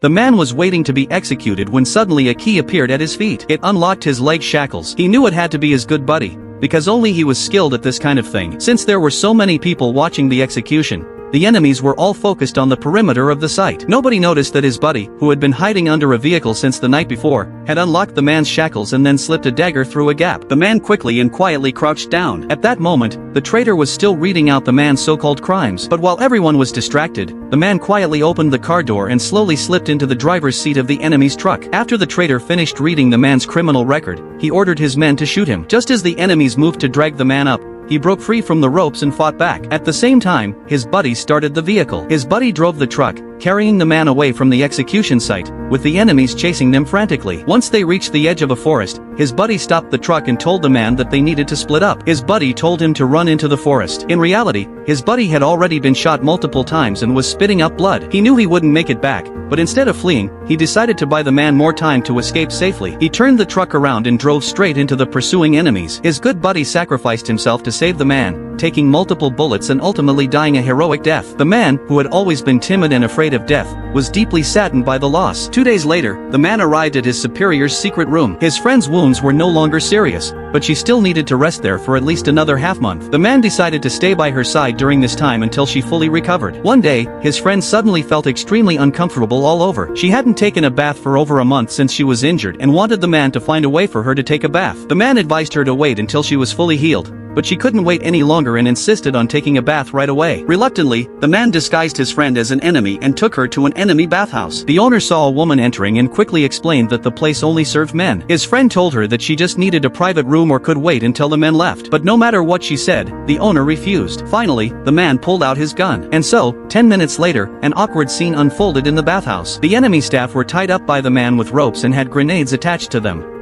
The man was waiting to be executed when suddenly a key appeared at his feet. It unlocked his leg shackles. He knew it had to be his good buddy, because only he was skilled at this kind of thing. Since there were so many people watching the execution, the enemies were all focused on the perimeter of the site. Nobody noticed that his buddy, who had been hiding under a vehicle since the night before, had unlocked the man's shackles and then slipped a dagger through a gap. The man quickly and quietly crouched down. At that moment, the traitor was still reading out the man's so-called crimes. But while everyone was distracted, the man quietly opened the car door and slowly slipped into the driver's seat of the enemy's truck. After the traitor finished reading the man's criminal record, he ordered his men to shoot him. Just as the enemies moved to drag the man up, he broke free from the ropes and fought back. At the same time, his buddy started the vehicle. His buddy drove the truck, carrying the man away from the execution site, with the enemies chasing them frantically. Once they reached the edge of a forest, his buddy stopped the truck and told the man that they needed to split up. His buddy told him to run into the forest. In reality, his buddy had already been shot multiple times and was spitting up blood. He knew he wouldn't make it back, but instead of fleeing, he decided to buy the man more time to escape safely. He turned the truck around and drove straight into the pursuing enemies. His good buddy sacrificed himself to save the man, taking multiple bullets and ultimately dying a heroic death. The man, who had always been timid and afraid of death, was deeply saddened by the loss. 2 days later, the man arrived at his superior's secret room. His friend's wounds were no longer serious, but she still needed to rest there for at least another half-month. The man decided to stay by her side during this time until she fully recovered. One day, his friend suddenly felt extremely uncomfortable all over. She hadn't taken a bath for over a month since she was injured and wanted the man to find a way for her to take a bath. The man advised her to wait until she was fully healed, but she couldn't wait any longer and insisted on taking a bath right away. Reluctantly, the man disguised his friend as an enemy and took her to an enemy bathhouse. The owner saw a woman entering and quickly explained that the place only served men. His friend told her that she just needed a private room or could wait until the men left. But no matter what she said, the owner refused. Finally, the man pulled out his gun. And so, 10 minutes later, an awkward scene unfolded in the bathhouse. The enemy staff were tied up by the man with ropes and had grenades attached to them.